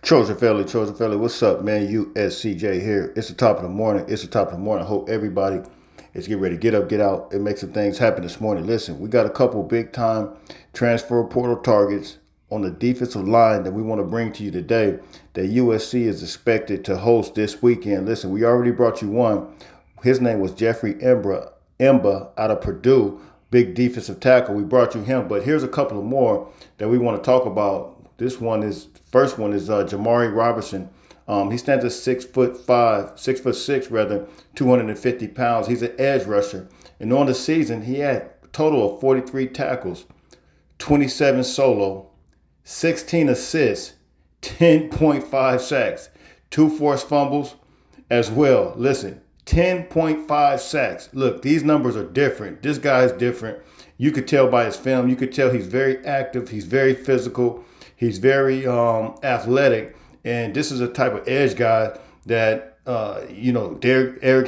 Trojan family, what's up, man? USCJ here. It's the top of the morning. It's the top of the morning. I hope everybody is getting ready to get up, get out, and make some things happen this morning. Listen, we got a couple big time transfer portal targets on the defensive line that we want to bring to you today that USC is expected to host this weekend. Listen, we already brought you one. His name was Jeffrey Emba out of Purdue, big defensive tackle. We brought you him, but here's a couple of more that we want to talk about. First one is Jamari Robertson. He stands at 6'5", 6'6" rather, 250 pounds. He's an edge rusher. And on the season, he had a total of 43 tackles, 27 solo, 16 assists, 10.5 sacks, 2 forced fumbles as well. Listen, 10.5 sacks. Look, these numbers are different. This guy's different. You could tell by his film. You could tell he's very active. He's very physical. He's very athletic, and this is a type of edge guy that Eric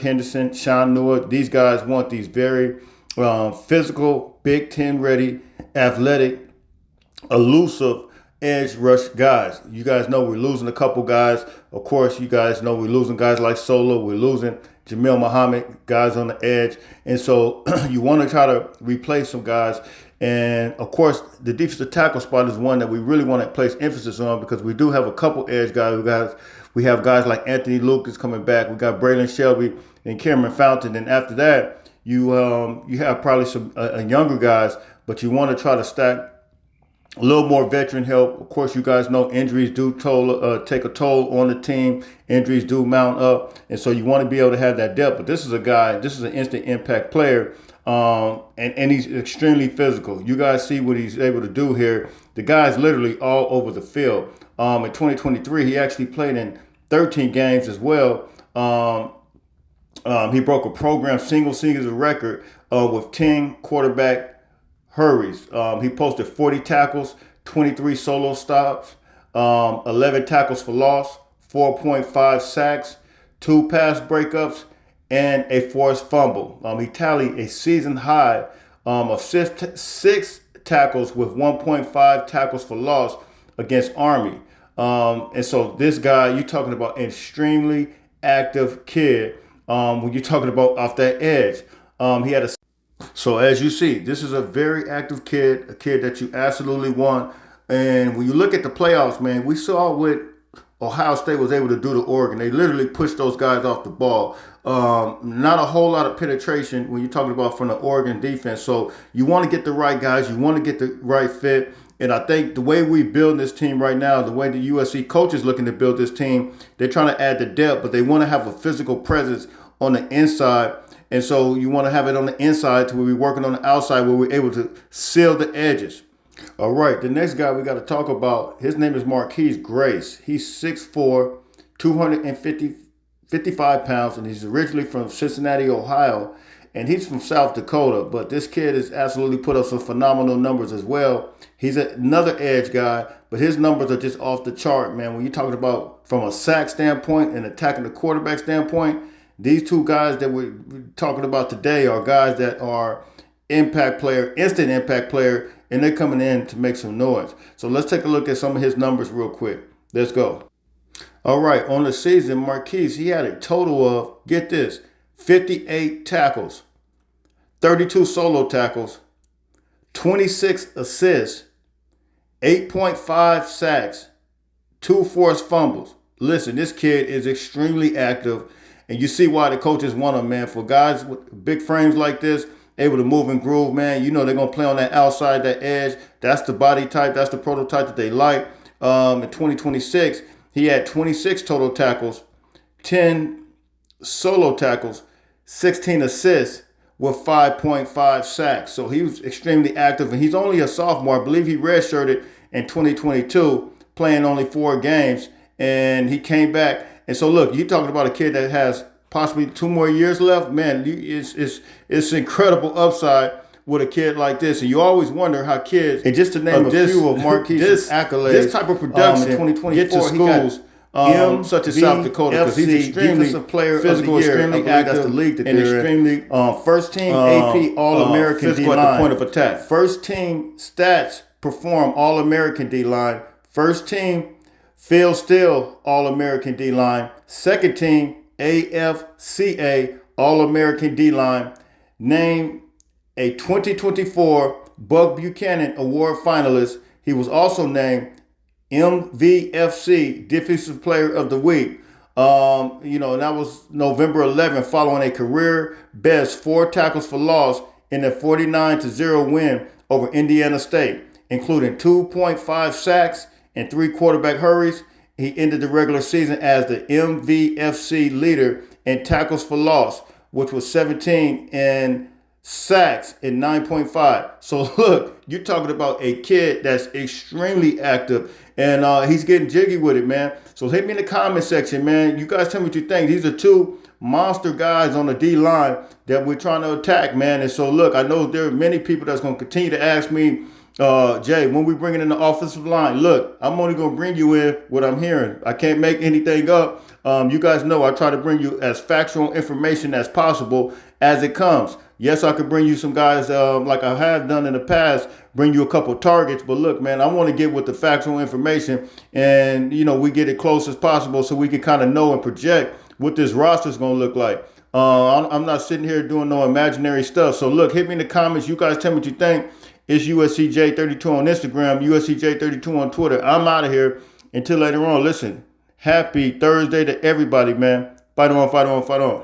Henderson, Sean Newell. These guys want these very physical, Big Ten ready, athletic, elusive edge rush guys. You guys know we're losing a couple guys. Of course, you guys know we're losing guys like Solo. We're losing Jamil Muhammad, guys on the edge, and so you want to try to replace some guys. And of course, the defensive tackle spot is one that we really want to place emphasis on because we do have a couple edge guys. We have guys like Anthony Lucas coming back. We got Braylon Shelby and Cameron Fountain. And after that, you have probably some younger guys, but you want to try to stack a little more veteran help. Of course, you guys know injuries do take a toll on the team. Injuries do mount up, and so you want to be able to have that depth. But this is an instant impact player. And he's extremely physical. You guys see what he's able to do here. The guy's literally all over the field. In 2023, he actually played in 13 games as well. He broke a program single season record with 10 quarterback hurries. He posted 40 tackles, 23 solo stops, 11 tackles for loss, 4.5 sacks, 2 pass breakups, and a forced fumble. He tallied a season high of six tackles with 1.5 tackles for loss against Army. And so this guy, you're talking about an extremely active kid when you're talking about off that edge. So as you see, this is a very active kid, a kid that you absolutely want. And when you look at the playoffs, man, we saw what Ohio State was able to do to Oregon. They literally pushed those guys off the ball. Not a whole lot of penetration when you're talking about from the Oregon defense. So you want to get the right guys. You want to get the right fit. And I think the way we build this team right now, the way the USC coach is looking to build this team, they're trying to add the depth, but they want to have a physical presence on the inside. And so you want to have it on the inside to where we're working on the outside where we're able to seal the edges. All right, the next guy we got to talk about, his name is Marquise Grace. He's 6'4", 255 pounds, and he's originally from Cincinnati, Ohio, and he's from South Dakota. But this kid has absolutely put up some phenomenal numbers as well. He's another edge guy, but his numbers are just off the chart, man. When you're talking about from a sack standpoint and attacking the quarterback standpoint, these two guys that we're talking about today are guys that are instant impact player, and they're coming in to make some noise. So let's take a look at some of his numbers real quick. Let's go. All right, on the season, Marquise, he had a total of, get this, 58 tackles, 32 solo tackles, 26 assists, 8.5 sacks, 2 forced fumbles. Listen, this kid is extremely active, and you see why the coaches want him, man. For guys with big frames like this, able to move and groove, man, you know they're going to play on that outside, that edge. That's the body type. That's the prototype that they like. In 2026, he had 26 total tackles, 10 solo tackles, 16 assists with 5.5 sacks. So he was extremely active, and he's only a sophomore. I believe he redshirted in 2022, playing only 4 games, and he came back. And so, look, you're talking about a kid that has possibly 2 more years left. Man, it's incredible upside with a kid like this. And you always wonder how kids, and just to name a few of Marquise's accolades, this type of production in 2024, get to schools such as South Dakota, because he's extremely player physical, extremely active, that's the league that and extremely first team AP All-American D-line at the point of attack. First team stats perform All-American D-line. First team Phil Steele, All-American D-line. Second team, AFCA, All-American D-line. Named a 2024 Buck Buchanan Award finalist. He was also named MVFC Defensive Player of the Week. And that was November 11th, following a career best 4 tackles for loss in a 49-0 win over Indiana State, including 2.5 sacks and 3 quarterback hurries. He ended the regular season as the MVFC leader in tackles for loss, which was 17, and sacks in 9.5. So look, you're talking about a kid that's extremely active, and he's getting jiggy with it, man. So hit me in the comment section, man. You guys tell me what you think. These are 2 monster guys on the D line that we're trying to attack, man. And so look, I know there are many people that's going to continue to ask me, Jay, when we bring in the offensive line, look, I'm only going to bring you in what I'm hearing. I can't make anything up. You guys know I try to bring you as factual information as possible as it comes. Yes, I could bring you some guys like I have done in the past, bring you a couple targets. But look, man, I want to get with the factual information, and, we get it close as possible so we can kind of know and project what this roster is going to look like. I'm not sitting here doing no imaginary stuff. So look, hit me in the comments. You guys tell me what you think. It's USCJ32 on Instagram, USCJ32 on Twitter. I'm out of here. Until later on, listen, happy Thursday to everybody, man. Fight on, fight on, fight on.